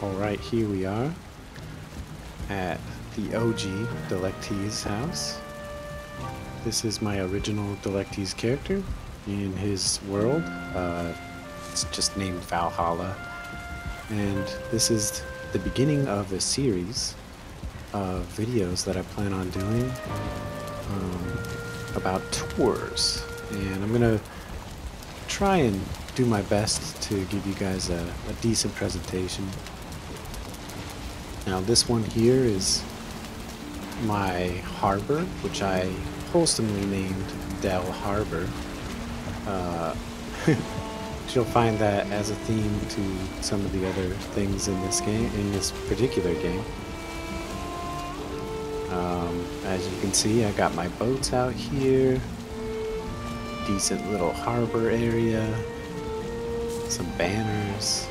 Alright, here we are at the OG Delectes house. This is my original Delectes character in his world. It's just named Valhalla. And this is the beginning of a series of videos that I plan on doing about tours. And I'm going to try and do my best to give you guys a decent presentation. Now this one here is my harbor, which I wholesomely named Del Harbor. You'll find that as a theme to some of the other things in this game, in this particular game. As you can see, I got my boats out here. Decent little harbor area. Some banners,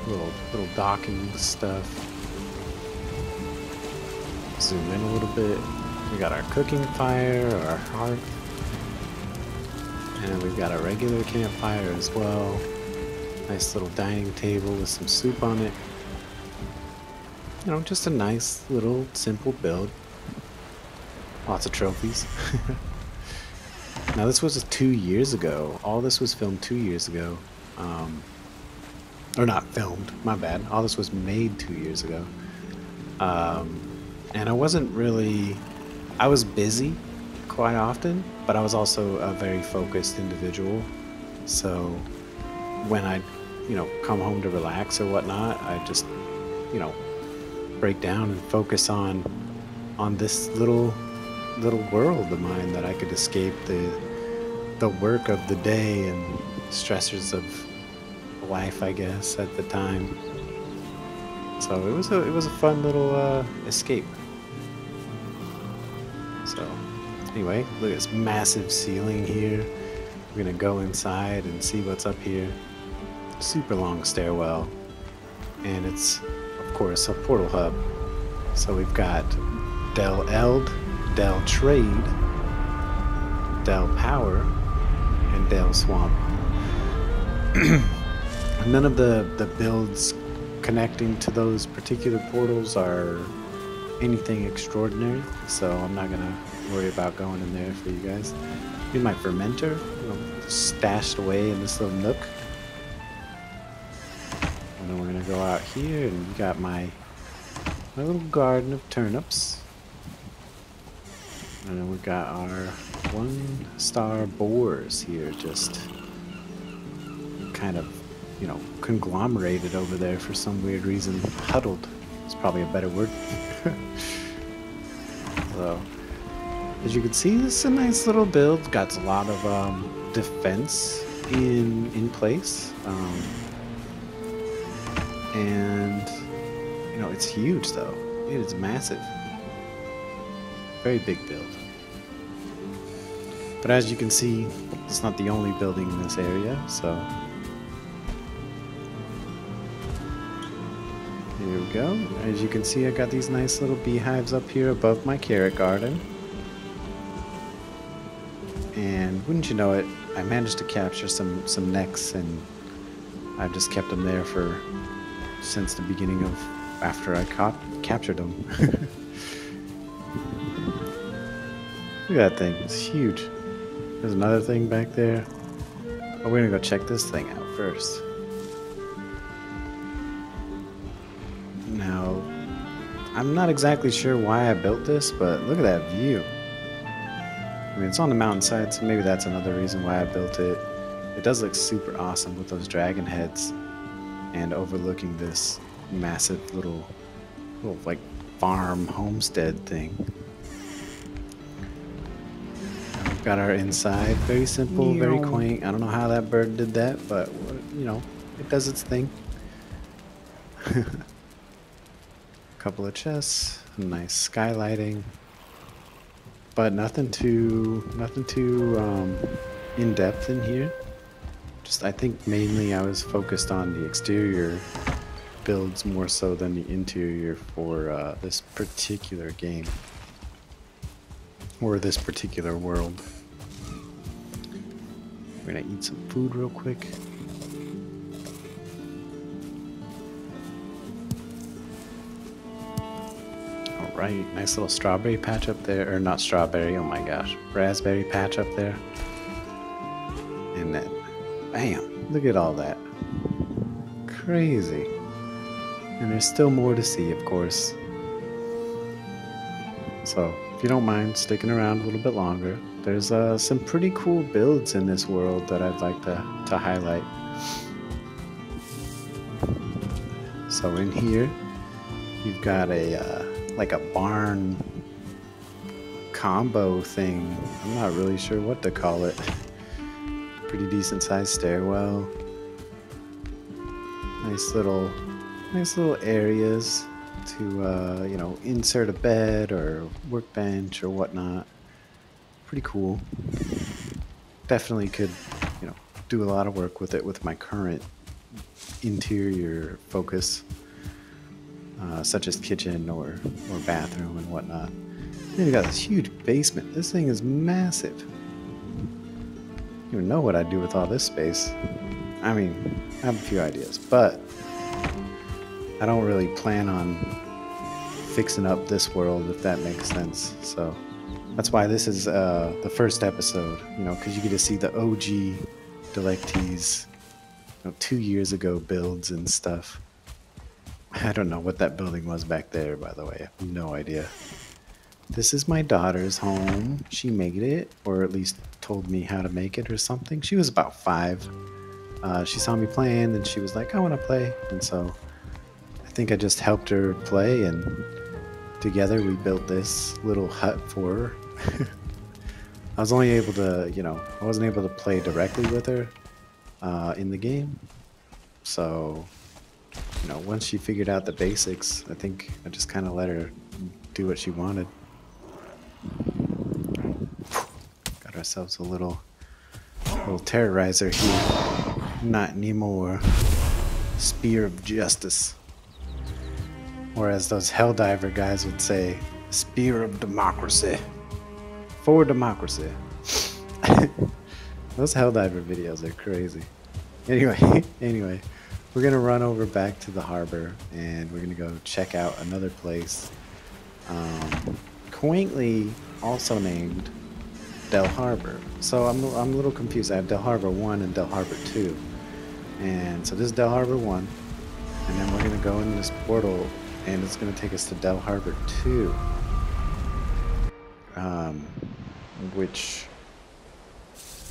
little docking stuff. Zoom in a little bit. We got our cooking fire, our hearth, and we've got a regular campfire as well. Nice little dining table with some soup on it. You know, just a nice little simple build. Lots of trophies. Now this was 2 years ago. All this was filmed 2 years ago. Or not filmed, my bad. All this was made 2 years ago. And I wasn't really, I was busy quite often, but I was also a very focused individual. So when I, come home to relax or whatnot, I just, break down and focus on this little world of mine that I could escape the work of the day and stressors of life, I guess, at the time. So it was a fun little escape. So anyway, look at this massive ceiling here. We're gonna go inside and see what's up here. Super long stairwell, and it's of course a portal hub. So we've got Del Eld, Del Trade, Del Power, and Del Swamp. None of the builds connecting to those particular portals are anything extraordinary, so I'm not gonna worry about going in there for you guys. Here's my fermenter, stashed away in this little nook. And then we're gonna go out here, and we got my little garden of turnips. And then we got our 1-star boars here, just kind of conglomerated over there for some weird reason. Huddled is probably a better word. So, as you can see, this is a nice little build. Got a lot of defense in place, and it's huge though. It is massive, very big build. But as you can see, it's not the only building in this area, so. Here we go. As you can see, I got these nice little beehives up here above my carrot garden. And wouldn't you know it, I managed to capture some necks, and I've just kept them there since the beginning of after I captured them. Look at that thing, it's huge. There's another thing back there. Oh, we're gonna go check this thing out first. Now, I'm not exactly sure why I built this, but look at that view. I mean, it's on the mountainside, so maybe that's another reason why I built it. It does look super awesome with those dragon heads and overlooking this massive little like farm homestead thing. We've got our inside, very simple, very quaint. I don't know how that bird did that, but it does its thing. Couple of chests, nice skylighting, but nothing too in depth in here. Just I think mainly I was focused on the exterior builds more so than the interior for this particular game or this particular world. We're gonna eat some food real quick. right. Nice little strawberry patch up there. Or not strawberry, oh my gosh. Raspberry patch up there. And then, bam, look at all that. Crazy. And there's still more to see, of course. So, if you don't mind sticking around a little bit longer, there's some pretty cool builds in this world that I'd like to highlight. So in here, you've got a like a barn combo thing. I'm not really sure what to call it. Pretty decent sized stairwell. Nice little areas to you know, insert a bed or workbench or whatnot. Pretty cool. Definitely could, you know, do a lot of work with it with my current interior focus, such as kitchen or bathroom and whatnot. Then you got this huge basement. This thing is massive. You don't even know what I'd do with all this space. I mean, I have a few ideas, but I don't really plan on fixing up this world, if that makes sense. So that's why this is the first episode, you know, because you get to see the OG Delectes, you know, 2 years ago builds and stuff. I don't know what that building was back there, by the way. I have no idea. This is my daughter's home. She made it, or at least told me how to make it or something. She was about 5. She saw me playing and she was like, I want to play. And so I think I just helped her play, and together we built this little hut for her. I was only able to, you know, I wasn't able to play directly with her in the game. So, you know, once she figured out the basics, I think I just kind of let her do what she wanted. Got ourselves a little terrorizer here. Not anymore. Spear of Justice. Or as those Helldiver guys would say, Spear of Democracy. For democracy. Those Helldiver videos are crazy. Anyway, we're gonna run over back to the harbor and we're gonna go check out another place, quaintly also named Del Harbor. So I'm a little confused. I have Del Harbor 1 and Del Harbor 2, and so this is Del Harbor 1, and then we're gonna go in this portal and it's gonna take us to Del Harbor 2, which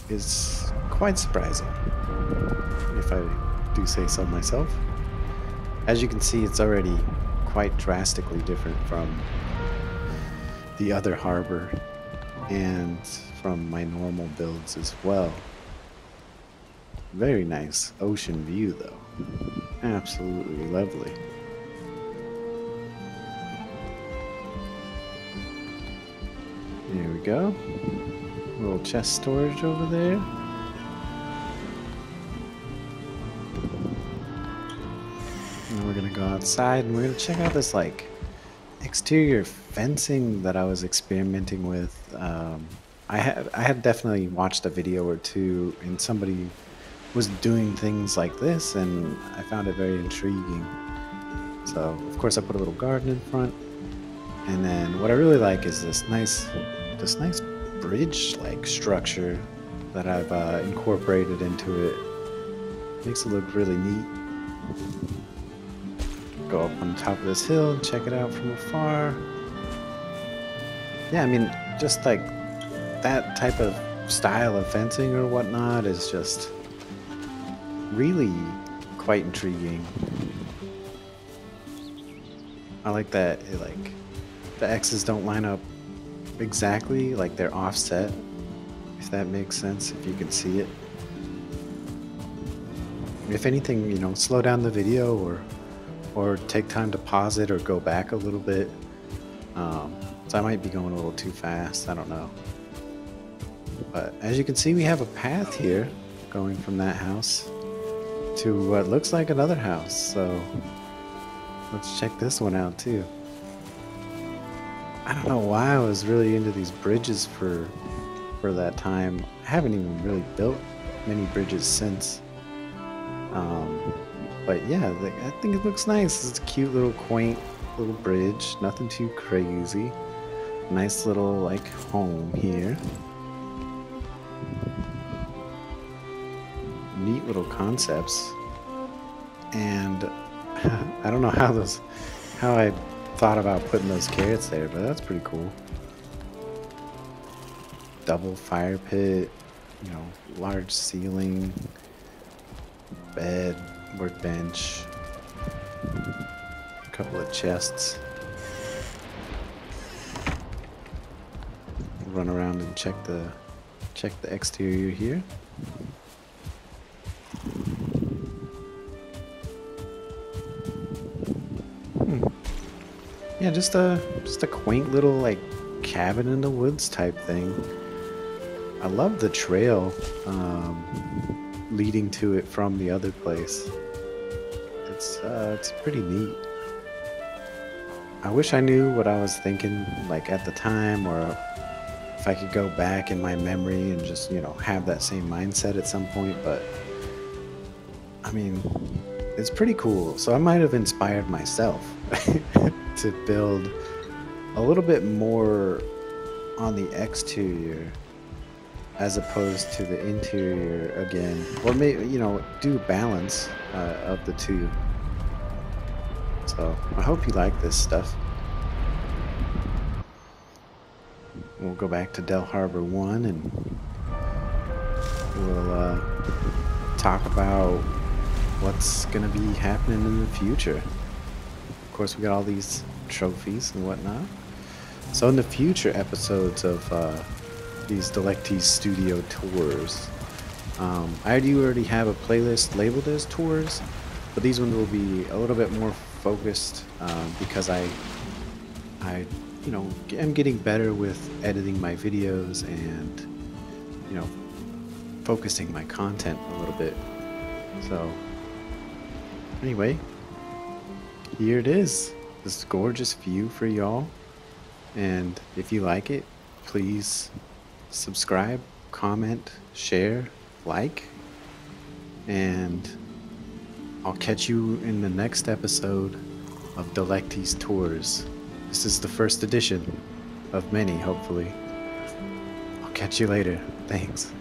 is quite surprising, if I do say so myself. As you can see, it's already quite drastically different from the other harbor and from my normal builds as well. Very nice ocean view though. Absolutely lovely. Here we go. Little chest storage over there. And we're gonna go outside and we're gonna check out this like exterior fencing that I was experimenting with. I had definitely watched a video or two and somebody was doing things like this and I found it very intriguing. So of course I put a little garden in front, and then what I really like is this nice bridge like structure that I've incorporated into it. Makes it look really neat. Go up on the top of this hill and check it out from afar. Yeah, I mean, just like that type of style of fencing or whatnot is just really quite intriguing. I like that the X's don't line up exactly, like they're offset, if that makes sense, if you can see it. If anything, you know, slow down the video or take time to pause it or go back a little bit. So I might be going a little too fast, I don't know. But as you can see, we have a path here going from that house to what looks like another house. So let's check this one out too. I don't know why I was really into these bridges for that time. I haven't even really built many bridges since. But yeah, I think it looks nice. It's a cute little quaint little bridge, nothing too crazy. Nice little like home here. Neat little concepts. And I don't know how I thought about putting those carrots there, but that's pretty cool. Double fire pit, you know, large ceiling, bed, workbench, a couple of chests. Run around and check the exterior here. Yeah, just a quaint little like cabin in the woods type thing. I love the trail leading to it from the other place. It's pretty neat. I wish I knew what I was thinking like at the time, or if I could go back in my memory and just, you know, have that same mindset at some point, but I mean, it's pretty cool. So I might have inspired myself to build a little bit more on the exterior as opposed to the interior again, or maybe, you know, do balance of the two. So I hope you like this stuff. We'll go back to Del Harbor 1 and we'll talk about what's gonna be happening in the future. Of course, we got all these trophies and whatnot. So in the future episodes of these Delectes Studio Tours, I do already have a playlist labeled as tours, but these ones will be a little bit more focused because I you know, am getting better with editing my videos and, you know, focusing my content a little bit. So anyway, here it is, this gorgeous view for y'all. And if you like it, please subscribe, comment, share, like, and I'll catch you in the next episode of Delectes Tours. This is the first edition of many, hopefully. I'll catch you later. Thanks.